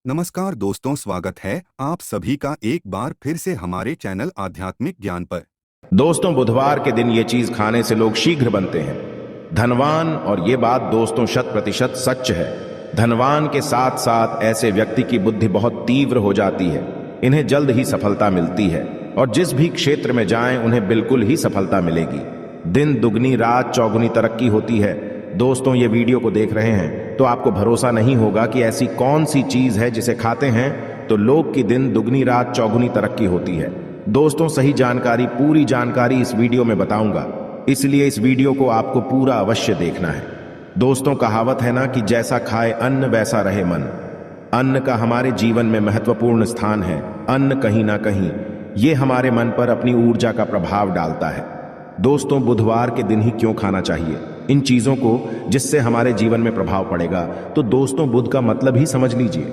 नमस्कार दोस्तों, स्वागत है आप सभी का एक बार फिर से हमारे चैनल आध्यात्मिक ज्ञान पर। दोस्तों, बुधवार के दिन ये चीज खाने से लोग शीघ्र बनते हैं धनवान। और ये बात दोस्तों 100% सच है। धनवान के साथ साथ ऐसे व्यक्ति की बुद्धि बहुत तीव्र हो जाती है। इन्हें जल्द ही सफलता मिलती है और जिस भी क्षेत्र में जाएं उन्हें बिल्कुल ही सफलता मिलेगी। दिन दुगनी रात चौगुनी तरक्की होती है। दोस्तों, ये वीडियो को देख रहे हैं तो आपको भरोसा नहीं होगा कि ऐसी कौन सी चीज है जिसे खाते हैं तो लोग की दिन दुगनी रात चौगुनी तरक्की होती है। दोस्तों, सही जानकारी, पूरी जानकारी इस वीडियो में बताऊंगा, इसलिए इस वीडियो को आपको पूरा अवश्य देखना है। दोस्तों, कहावत है ना कि जैसा खाए अन्न वैसा रहे मन। अन्न का हमारे जीवन में महत्वपूर्ण स्थान है। अन्न कहीं ना कहीं ये हमारे मन पर अपनी ऊर्जा का प्रभाव डालता है। दोस्तों, बुधवार के दिन ही क्यों खाना चाहिए इन चीजों को जिससे हमारे जीवन में प्रभाव पड़ेगा? तो दोस्तों, बुध का मतलब ही समझ लीजिए।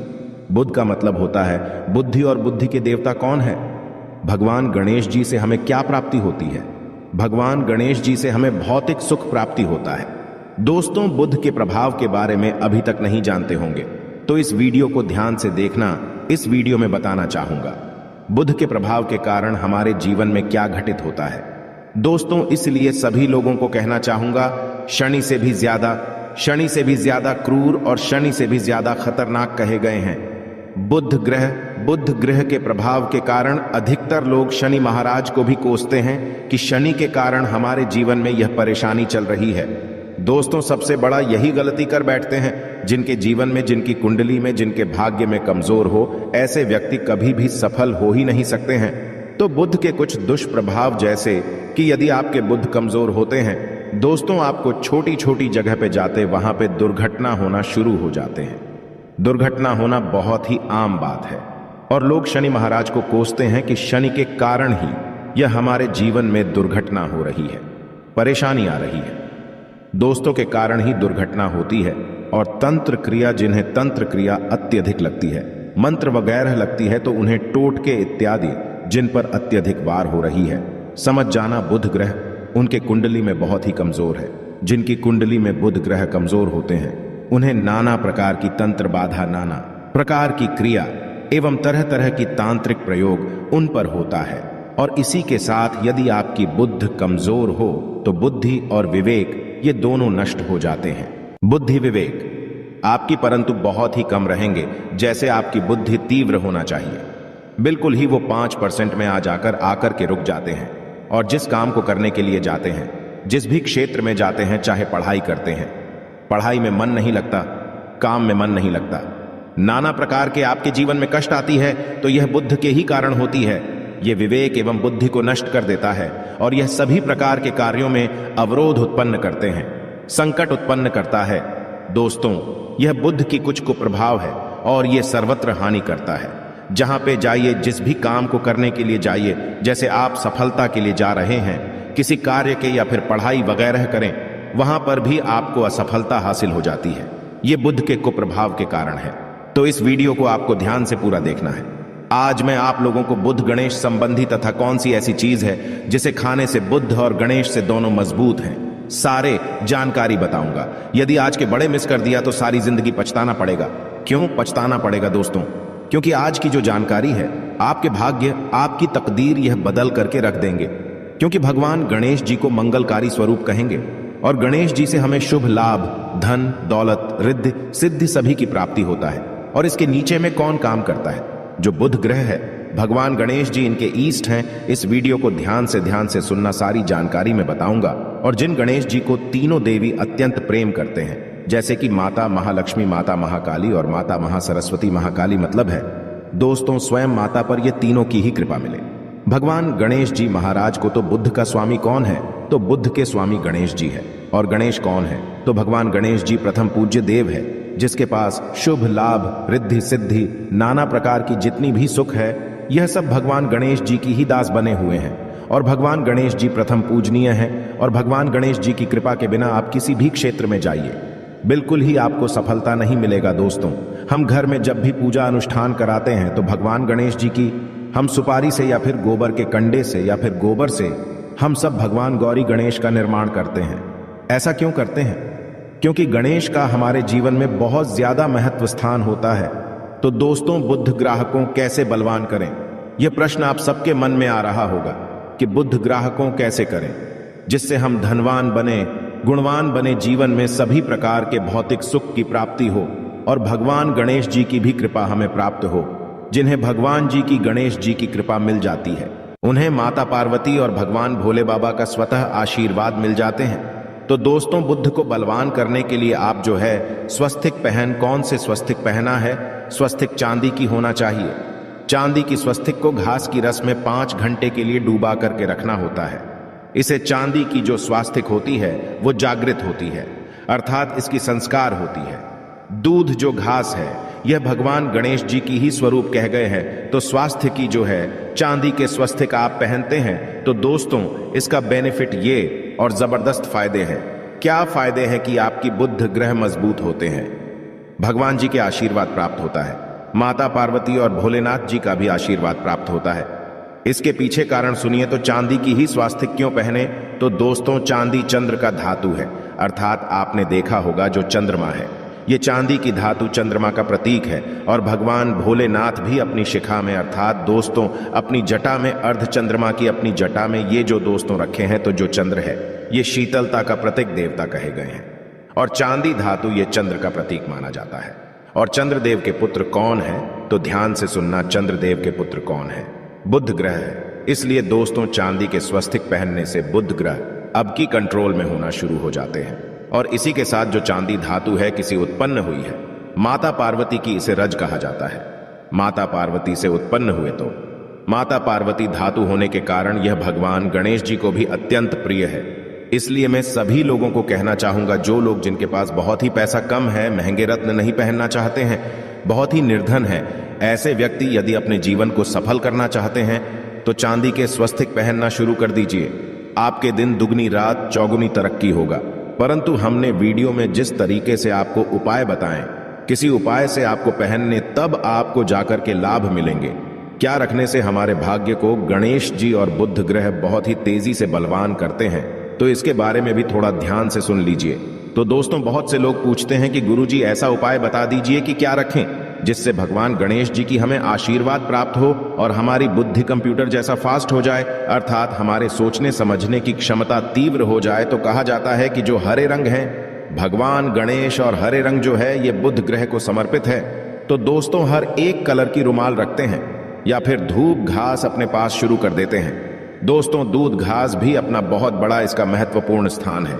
बुध का मतलब होता है बुद्धि, और बुद्धि के देवता कौन है? भगवान गणेश जी से हमें क्या प्राप्ति होती है? भगवान गणेश जी से हमें भौतिक सुख प्राप्ति होता है। दोस्तों, बुध के प्रभाव के बारे में अभी तक नहीं जानते होंगे तो इस वीडियो को ध्यान से देखना। इस वीडियो में बताना चाहूंगा बुध के प्रभाव के कारण हमारे जीवन में क्या घटित होता है। दोस्तों, इसलिए सभी लोगों को कहना चाहूंगा, शनि से भी ज्यादा क्रूर और शनि से भी ज्यादा खतरनाक कहे गए हैं बुध ग्रह के प्रभाव के कारण अधिकतर लोग शनि महाराज को भी कोसते हैं कि शनि के कारण हमारे जीवन में यह परेशानी चल रही है। दोस्तों, सबसे बड़ा यही गलती कर बैठते हैं जिनके जीवन में, जिनकी कुंडली में, जिनके भाग्य में कमजोर हो, ऐसे व्यक्ति कभी भी सफल हो ही नहीं सकते हैं। तो बुध के कुछ दुष्प्रभाव, जैसे कि यदि आपके बुध कमजोर होते हैं दोस्तों, आपको छोटी छोटी जगह पे जाते वहां पे दुर्घटना होना शुरू हो जाते हैं। दुर्घटना होना बहुत ही आम बात है और लोग शनि महाराज को कोसते हैं कि शनि के कारण ही यह हमारे जीवन में दुर्घटना हो रही है, परेशानी आ रही है। दोस्तों, के कारण ही दुर्घटना होती है। और तंत्र क्रिया, जिन्हें तंत्र क्रिया अत्यधिक लगती है, मंत्र वगैरह लगती है, तो उन्हें टोटके इत्यादि जिन पर अत्यधिक वार हो रही है, समझ जाना बुध ग्रह उनके कुंडली में बहुत ही कमजोर है। जिनकी कुंडली में बुध ग्रह कमजोर होते हैं उन्हें नाना प्रकार की तंत्र बाधा, नाना प्रकार की क्रिया एवं तरह तरह की तांत्रिक प्रयोग उन पर होता है। और इसी के साथ यदि आपकी बुद्ध कमजोर हो तो बुद्धि और विवेक ये दोनों नष्ट हो जाते हैं। बुद्धि विवेक आपकी परंतु बहुत ही कम रहेंगे। जैसे आपकी बुद्धि तीव्र होना चाहिए, बिल्कुल ही वो 5% में आ जाकर आकर के रुक जाते हैं। और जिस काम को करने के लिए जाते हैं, जिस भी क्षेत्र में जाते हैं, चाहे पढ़ाई करते हैं, पढ़ाई में मन नहीं लगता, काम में मन नहीं लगता, नाना प्रकार के आपके जीवन में कष्ट आती है, तो यह बुद्ध के ही कारण होती है। यह विवेक एवं बुद्धि को नष्ट कर देता है और यह सभी प्रकार के कार्यों में अवरोध उत्पन्न करते हैं, संकट उत्पन्न करता है। दोस्तों, यह बुद्ध की कुछ कुप्रभाव है और यह सर्वत्र हानि करता है। जहां पे जाइए, जिस भी काम को करने के लिए जाइए, जैसे आप सफलता के लिए जा रहे हैं, किसी कार्य के या फिर पढ़ाई वगैरह करें, वहां पर भी आपको असफलता हासिल हो जाती है। ये बुध के कुप्रभाव के कारण है। तो इस वीडियो को आपको ध्यान से पूरा देखना है। आज मैं आप लोगों को बुध गणेश संबंधी तथा कौन सी ऐसी चीज है जिसे खाने से बुध और गणेश से दोनों मजबूत हैं, सारे जानकारी बताऊंगा। यदि आज के बड़े मिस कर दिया तो सारी जिंदगी पछताना पड़ेगा। क्यों पछताना पड़ेगा दोस्तों? क्योंकि आज की जो जानकारी है आपके भाग्य, आपकी तकदीर यह बदल करके रख देंगे। क्योंकि भगवान गणेश जी को मंगलकारी स्वरूप कहेंगे और गणेश जी से हमें शुभ लाभ, धन, दौलत, रिद्धि, सिद्धि सभी की प्राप्ति होता है। और इसके नीचे में कौन काम करता है? जो बुध ग्रह है, भगवान गणेश जी इनके ईष्ट हैं। इस वीडियो को ध्यान से सुनना, सारी जानकारी मैं बताऊंगा। और जिन गणेश जी को तीनों देवी अत्यंत प्रेम करते हैं, जैसे कि माता महालक्ष्मी, माता महाकाली और माता महासरस्वती। महाकाली मतलब है दोस्तों स्वयं माता पर ये तीनों की ही कृपा मिले। भगवान गणेश जी महाराज को तो बुद्ध का स्वामी कौन है? तो बुद्ध के स्वामी गणेश जी है। और गणेश कौन है? तो भगवान गणेश जी प्रथम पूज्य देव है, जिसके पास शुभ लाभ, रिद्धि, सिद्धि, नाना प्रकार की जितनी भी सुख है, यह सब भगवान गणेश जी की ही दास बने हुए हैं। और भगवान गणेश जी प्रथम पूजनीय हैं। और भगवान गणेश जी की कृपा के बिना आप किसी भी क्षेत्र में जाइए, बिल्कुल ही आपको सफलता नहीं मिलेगा। दोस्तों, हम घर में जब भी पूजा अनुष्ठान कराते हैं तो भगवान गणेश जी की हम सुपारी से या फिर गोबर के कंडे से या फिर गोबर से हम सब भगवान गौरी गणेश का निर्माण करते हैं। ऐसा क्यों करते हैं? क्योंकि गणेश का हमारे जीवन में बहुत ज्यादा महत्व स्थान होता है। तो दोस्तों, बुद्ध ग्राहकों कैसे बलवान करें? यह प्रश्न आप सबके मन में आ रहा होगा कि बुद्ध ग्राहकों कैसे करें जिससे हम धनवान बने, गुणवान बने, जीवन में सभी प्रकार के भौतिक सुख की प्राप्ति हो और भगवान गणेश जी की भी कृपा हमें प्राप्त हो। जिन्हें भगवान जी की, गणेश जी की कृपा मिल जाती है, उन्हें माता पार्वती और भगवान भोले बाबा का स्वतः आशीर्वाद मिल जाते हैं। तो दोस्तों, बुद्ध को बलवान करने के लिए आप जो है स्वस्तिक पहन, कौन से स्वस्तिक पहना है? स्वस्तिक चांदी की होना चाहिए। चांदी की स्वस्तिक को घास की रस में 5 घंटे के लिए डूबा करके रखना होता है। इसे चांदी की जो स्वास्तिक होती है वो जागृत होती है, अर्थात इसकी संस्कार होती है। दूध जो घास है यह भगवान गणेश जी की ही स्वरूप कह गए हैं। तो स्वास्थ्य की जो है चांदी के स्वस्तिक आप पहनते हैं तो दोस्तों, इसका बेनिफिट ये और जबरदस्त फायदे हैं। क्या फायदे हैं कि आपकी बुद्ध ग्रह मजबूत होते हैं, भगवान जी के आशीर्वाद प्राप्त होता है, माता पार्वती और भोलेनाथ जी का भी आशीर्वाद प्राप्त होता है। इसके पीछे कारण सुनिए। तो चांदी की ही स्वास्तिक क्यों पहने? तो दोस्तों, चांदी चंद्र का धातु है, अर्थात आपने देखा होगा जो चंद्रमा है, ये चांदी की धातु चंद्रमा का प्रतीक है। और भगवान भोलेनाथ भी अपनी शिखा में, अर्थात दोस्तों अपनी जटा में, अर्ध चंद्रमा की अपनी जटा में ये जो दोस्तों रखे हैं, तो जो चंद्र है ये शीतलता का प्रतीक देवता कहे गए हैं। और चांदी धातु ये चंद्र का प्रतीक माना जाता है। और चंद्रदेव के पुत्र कौन है? तो ध्यान से सुनना, चंद्रदेव के पुत्र कौन है? बुध ग्रह है। इसलिए दोस्तों, चांदी के स्वस्तिक पहनने से बुध ग्रह अब की कंट्रोल में होना शुरू हो जाते हैं। और इसी के साथ जो चांदी धातु है किसी उत्पन्न हुई है, माता पार्वती की, इसे रज कहा जाता है। माता पार्वती से उत्पन्न हुए तो माता पार्वती धातु होने के कारण यह भगवान गणेश जी को भी अत्यंत प्रिय है। इसलिए मैं सभी लोगों को कहना चाहूंगा, जो लोग जिनके पास बहुत ही पैसा कम है, महंगे रत्न नहीं पहनना चाहते हैं, बहुत ही निर्धन है, ऐसे व्यक्ति यदि अपने जीवन को सफल करना चाहते हैं तो चांदी के स्वस्तिक पहनना शुरू कर दीजिए। आपके दिन दुगनी रात चौगुनी तरक्की होगा। परंतु हमने वीडियो में जिस तरीके से आपको उपाय बताएं, किसी उपाय से आपको पहनने तब आपको जाकर के लाभ मिलेंगे। क्या रखने से हमारे भाग्य को गणेश जी और बुध ग्रह बहुत ही तेजी से बलवान करते हैं, तो इसके बारे में भी थोड़ा ध्यान से सुन लीजिए। तो दोस्तों, बहुत से लोग पूछते हैं कि गुरुजी ऐसा उपाय बता दीजिए कि क्या रखें जिससे भगवान गणेश जी की हमें आशीर्वाद प्राप्त हो और हमारी बुद्धि कंप्यूटर जैसा फास्ट हो जाए, अर्थात हमारे सोचने समझने की क्षमता तीव्र हो जाए। तो कहा जाता है कि जो हरे रंग है, भगवान गणेश और हरे रंग जो है ये बुध ग्रह को समर्पित है। तो दोस्तों, हर एक कलर की रुमाल रखते हैं या फिर धूप घास अपने पास शुरू कर देते हैं। दोस्तों, दूध घास भी अपना बहुत बड़ा इसका महत्वपूर्ण स्थान है।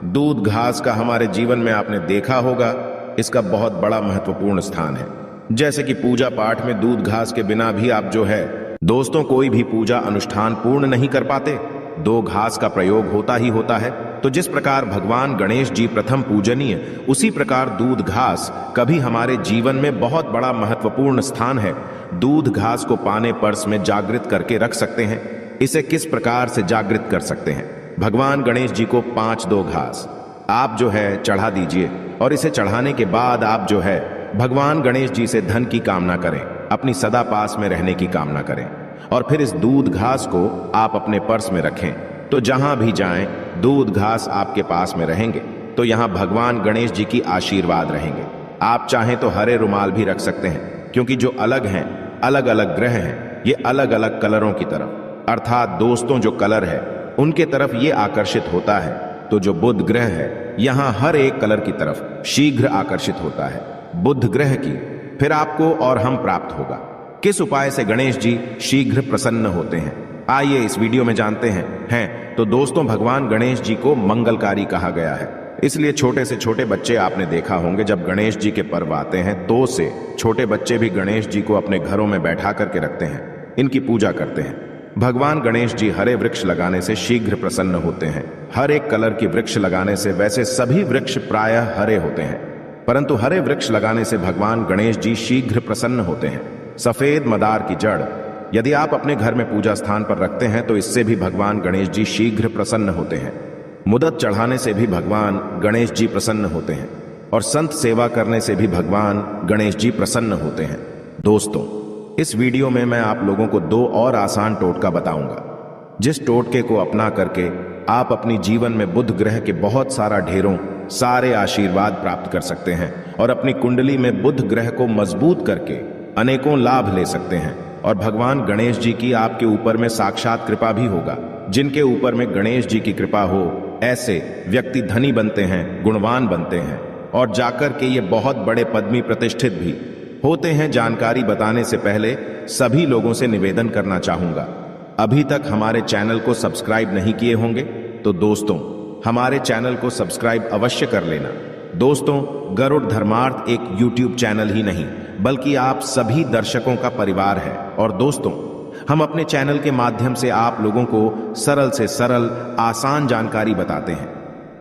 दूध घास का हमारे जीवन में आपने देखा होगा, इसका बहुत बड़ा महत्वपूर्ण स्थान है। जैसे कि पूजा पाठ में दूध घास के बिना भी आप जो है दोस्तों कोई भी पूजा अनुष्ठान पूर्ण नहीं कर पाते, दो घास का प्रयोग होता ही होता है। तो जिस प्रकार भगवान गणेश जी प्रथम पूजनीय, उसी प्रकार दूध घास कभी हमारे जीवन में बहुत बड़ा महत्वपूर्ण स्थान है। दूध घास को पाने पर्स में जागृत करके रख सकते हैं। इसे किस प्रकार से जागृत कर सकते हैं? भगवान गणेश जी को 5 घास आप जो है चढ़ा दीजिए और इसे चढ़ाने के बाद आप जो है भगवान गणेश जी से धन की कामना करें, अपनी सदा पास में रहने की कामना करें। और फिर इस दूध घास को आप अपने पर्स में रखें। तो जहां भी जाएं, दूध घास आपके पास में रहेंगे, तो यहां भगवान गणेश जी की आशीर्वाद रहेंगे। आप चाहें तो हरे रुमाल भी रख सकते हैं, क्योंकि जो अलग हैं, अलग अलग ग्रह हैं, ये अलग अलग कलरों की तरफ, अर्थात दोस्तों जो कलर है उनके तरफ ये आकर्षित होता है। तो जो बुध ग्रह है यहां हर एक कलर की तरफ शीघ्र आकर्षित होता है, बुध ग्रह की। फिर आपको और हम प्राप्त होगा। किस उपाय से गणेश जी शीघ्र प्रसन्न होते हैं, आइए इस वीडियो में जानते हैं। तो दोस्तों, भगवान गणेश जी को मंगलकारी कहा गया है। इसलिए छोटे से छोटे बच्चे आपने देखा होंगे, जब गणेश जी के पर्व आते हैं तो से छोटे बच्चे भी गणेश जी को अपने घरों में बैठा करके रखते हैं, इनकी पूजा करते हैं। भगवान गणेश जी हरे वृक्ष लगाने से शीघ्र प्रसन्न होते हैं। हर एक कलर की वृक्ष लगाने से, वैसे सभी वृक्ष प्रायः हरे होते हैं, परंतु हरे वृक्ष लगाने से भगवान गणेश जी शीघ्र प्रसन्न होते हैं। सफेद मदार की जड़ यदि आप अपने घर में पूजा स्थान पर रखते हैं तो इससे भी भगवान गणेश जी शीघ्र प्रसन्न होते हैं। मुदत चढ़ाने से भी भगवान गणेश जी प्रसन्न होते हैं और संत सेवा करने से भी भगवान गणेश जी प्रसन्न होते हैं। दोस्तों, इस वीडियो में मैं आप लोगों को 2 और आसान टोटका बताऊंगा, जिस टोटके को अपना करके आप अपनी जीवन में बुध ग्रह के बहुत सारा ढेरों सारे आशीर्वाद प्राप्त कर सकते हैं और अपनी कुंडली में बुध ग्रह को मजबूत करके अनेकों लाभ ले सकते हैं। और भगवान गणेश जी की आपके ऊपर में साक्षात कृपा भी होगा। जिनके ऊपर में गणेश जी की कृपा हो ऐसे व्यक्ति धनी बनते हैं, गुणवान बनते हैं और जाकर के ये बहुत बड़े पदवी प्रतिष्ठित भी होते हैं। जानकारी बताने से पहले सभी लोगों से निवेदन करना चाहूंगा, अभी तक हमारे चैनल को सब्सक्राइब नहीं किए होंगे तो दोस्तों हमारे चैनल को सब्सक्राइब अवश्य कर लेना। दोस्तों, गरुड़ धर्मार्थ एक YouTube चैनल ही नहीं बल्कि आप सभी दर्शकों का परिवार है। और दोस्तों, हम अपने चैनल के माध्यम से आप लोगों को सरल से सरल आसान जानकारी बताते हैं।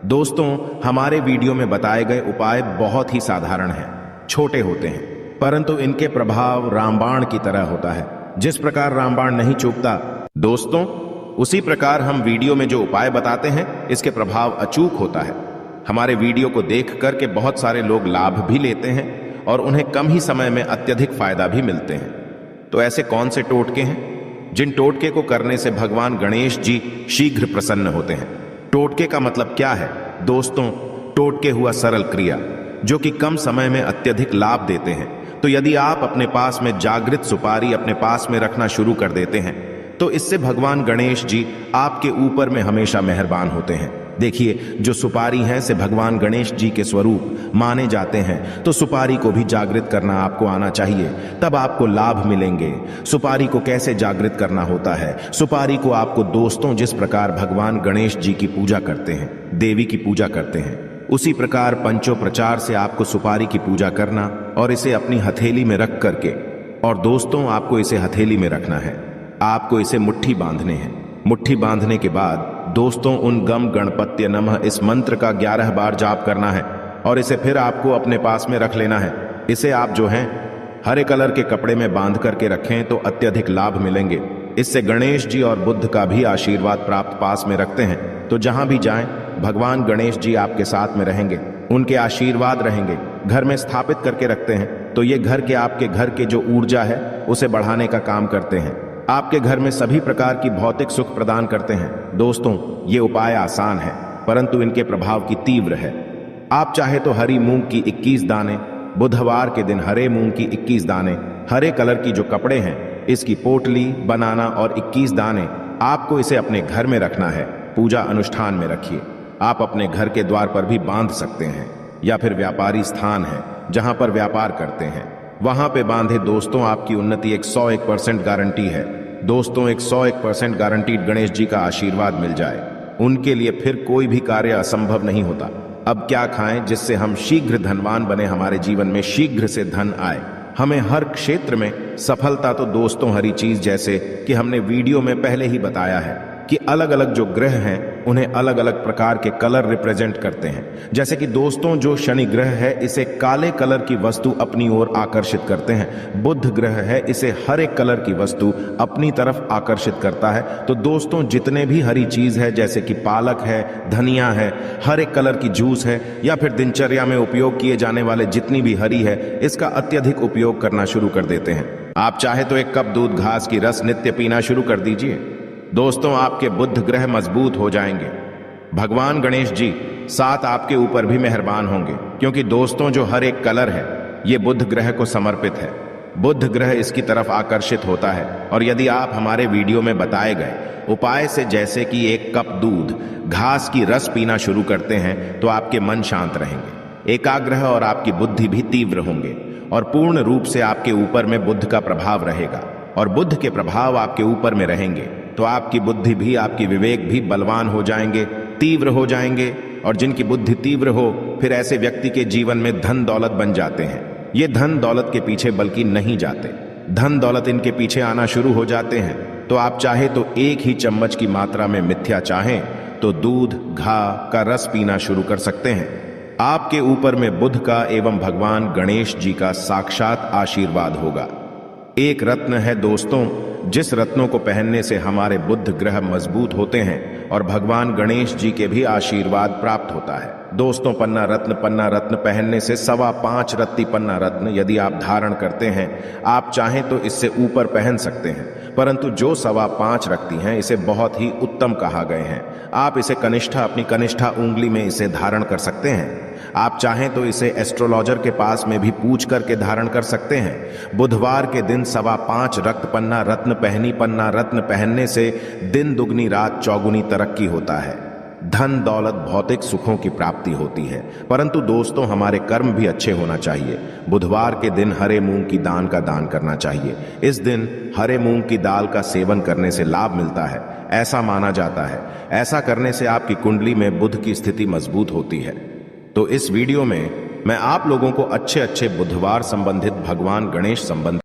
दोस्तों, हमारे वीडियो में बताए गए उपाय बहुत ही साधारण हैं, छोटे होते हैं, परंतु इनके प्रभाव रामबाण की तरह होता है। जिस प्रकार रामबाण नहीं चूकता दोस्तों, उसी प्रकार हम वीडियो में जो उपाय बताते हैं इसके प्रभाव अचूक होता है। हमारे वीडियो को देख करके बहुत सारे लोग लाभ भी लेते हैं और उन्हें कम ही समय में अत्यधिक फायदा भी मिलते हैं। तो ऐसे कौन से टोटके हैं जिन टोटके को करने से भगवान गणेश जी शीघ्र प्रसन्न होते हैं? टोटके का मतलब क्या है दोस्तों? टोटके हुआ सरल क्रिया जो कि कम समय में अत्यधिक लाभ देते हैं। तो यदि आप अपने पास में जागृत सुपारी अपने पास में रखना शुरू कर देते हैं तो इससे भगवान गणेश जी आपके ऊपर में हमेशा मेहरबान होते हैं। देखिए, जो सुपारी है से भगवान गणेश जी के स्वरूप माने जाते हैं, तो सुपारी को भी जागृत करना आपको आना चाहिए, तब आपको लाभ मिलेंगे। सुपारी को कैसे जागृत करना होता है? सुपारी को आपको दोस्तों जिस प्रकार भगवान गणेश जी की पूजा करते हैं, देवी की पूजा करते हैं, उसी प्रकार पंचोपचार से आपको सुपारी की पूजा करना और इसे अपनी हथेली में रख करके, और दोस्तों आपको इसे हथेली में रखना है, आपको इसे मुट्ठी बांधने हैं। मुट्ठी बांधने के बाद दोस्तों उन गम गणपत्य नमः इस मंत्र का 11 बार जाप करना है और इसे फिर आपको अपने पास में रख लेना है। इसे आप जो हैं हरे कलर के कपड़े में बांध करके रखें तो अत्यधिक लाभ मिलेंगे। इससे गणेश जी और बुद्ध का भी आशीर्वाद प्राप्त पास में रखते हैं, तो जहां भी जाएं भगवान गणेश जी आपके साथ में रहेंगे, उनके आशीर्वाद रहेंगे। घर में स्थापित करके रखते हैं तो ये घर के आपके घर के जो ऊर्जा है उसे बढ़ाने का काम करते हैं, आपके घर में सभी प्रकार की भौतिक सुख प्रदान करते हैं। दोस्तों, ये उपाय आसान है परंतु इनके प्रभाव की तीव्र है। आप चाहे तो हरी मूंग की 21 दाने, बुधवार के दिन हरे मूंग की 21 दाने, हरे कलर की जो कपड़े हैं इसकी पोटली बनाना और 21 दाने आपको इसे अपने घर में रखना है। पूजा अनुष्ठान में रखिए। आप अपने घर के द्वार पर भी बांध सकते हैं या फिर व्यापारी स्थान है जहां पर व्यापार करते हैं वहां पे बांधे। दोस्तों, आपकी उन्नति 101% गारंटी है। दोस्तों, 101% गारंटीड गणेश जी का आशीर्वाद मिल जाए, उनके लिए फिर कोई भी कार्य असंभव नहीं होता। अब क्या खाएं जिससे हम शीघ्र धनवान बने, हमारे जीवन में शीघ्र से धन आए, हमें हर क्षेत्र में सफलता? तो दोस्तों, हरी चीज जैसे कि हमने वीडियो में पहले ही बताया है कि अलग अलग जो ग्रह हैं उन्हें अलग अलग प्रकार के कलर रिप्रेजेंट करते हैं। जैसे कि दोस्तों, जो शनि ग्रह है इसे काले कलर की वस्तु अपनी ओर आकर्षित करते हैं। बुध ग्रह है इसे हरे कलर की वस्तु अपनी तरफ आकर्षित करता है। तो दोस्तों, जितने भी हरी चीज है जैसे कि पालक है, धनिया है, हरे कलर की जूस है या फिर दिनचर्या में उपयोग किए जाने वाले जितनी भी हरी है, इसका अत्यधिक उपयोग करना शुरू कर देते हैं। आप चाहे तो 1 कप दूध घास की रस नित्य पीना शुरू कर दीजिए। दोस्तों, आपके बुध ग्रह मजबूत हो जाएंगे। भगवान गणेश जी साथ आपके ऊपर भी मेहरबान होंगे, क्योंकि दोस्तों जो हर एक कलर है ये बुध ग्रह को समर्पित है। बुध ग्रह इसकी तरफ आकर्षित होता है। और यदि आप हमारे वीडियो में बताए गए उपाय से जैसे कि 1 कप दूध घास की रस पीना शुरू करते हैं तो आपके मन शांत रहेंगे, एकाग्र और आपकी बुद्धि भी तीव्र होंगे और पूर्ण रूप से आपके ऊपर में बुध का प्रभाव रहेगा। और बुध के प्रभाव आपके ऊपर में रहेंगे तो आपकी बुद्धि भी, आपकी विवेक भी बलवान हो जाएंगे, तीव्र हो जाएंगे। और जिनकी बुद्धि तीव्र हो फिर ऐसे व्यक्ति के जीवन में धन दौलत बन जाते हैं। ये धन दौलत के पीछे बल्कि नहीं जाते, धन दौलत इनके पीछे आना शुरू हो जाते हैं। तो आप चाहे तो 1 ही चम्मच की मात्रा में मिथ्या चाहें तो दूध घा का रस पीना शुरू कर सकते हैं। आपके ऊपर में बुध का एवं भगवान गणेश जी का साक्षात आशीर्वाद होगा। एक रत्न है दोस्तों, जिस रत्नों को पहनने से हमारे बुध ग्रह मजबूत होते हैं और भगवान गणेश जी के भी आशीर्वाद प्राप्त होता है। दोस्तों, पन्ना रत्न पहनने से 5.25 रत्ती पन्ना रत्न यदि आप धारण करते हैं, आप चाहें तो इससे ऊपर पहन सकते हैं। परंतु जो 5.25 रखती हैं इसे बहुत ही उत्तम कहा गए हैं। आप इसे कनिष्ठा अपनी कनिष्ठा उंगली में इसे धारण कर सकते हैं। आप चाहें तो इसे एस्ट्रोलॉजर के पास में भी पूछ करके धारण कर सकते हैं। बुधवार के दिन 5.25 रक्त पन्ना रत्न पहनी पन्ना रत्न पहनने से दिन दुगनी रात चौगुनी तरक्की होता है, धन दौलत भौतिक सुखों की प्राप्ति होती है। परंतु दोस्तों, हमारे कर्म भी अच्छे होना चाहिए। बुधवार के दिन हरे मूंग की दान का दान करना चाहिए। इस दिन हरे मूंग की दाल का सेवन करने से लाभ मिलता है, ऐसा माना जाता है। ऐसा करने से आपकी कुंडली में बुध की स्थिति मजबूत होती है। तो इस वीडियो में मैं आप लोगों को अच्छे बुधवार संबंधित भगवान गणेश संबंधित